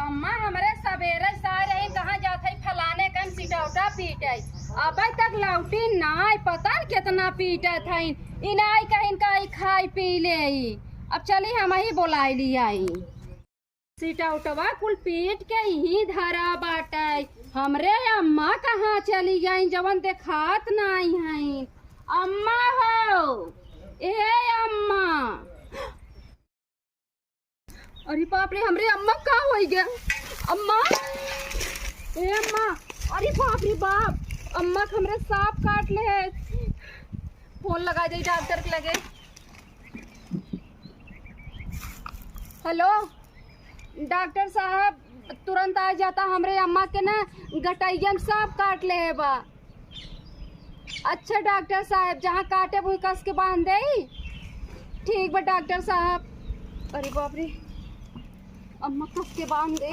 अम्मा हमरे सवेरे सारे कहाँ जाते फलाने कन सिटौटा पीटे अब तक लौटी नाय पता न कितना पीटे थे इनाई कहीं काई खाई पी ले अब चली हम ही बोलाई ली आई सिटौटवा कुल पीट के ही धरा बाटे हमरे अम्मा कहाँ चली गई जवन देखात नहीं है। अम्मा हो ए अम्मा अरे बाप रे हमरे अम्मा कहाँ हो गया अम्मा ए अम्मा अरे बाप रे बाप अम्मा हमरे सांप काट ले है फोन लगा दे डॉक्टर के लगे। हेलो डॉक्टर साहब तुरंत आ जाता हमरे अम्मा के ना गटैया में सांप काट ले है बा। अच्छा डॉक्टर साहब जहाँ काटे वही कस के बांध दे ठीक बा डॉक्टर साहब। अरे बाप रे अम्मा कस के बांध दे।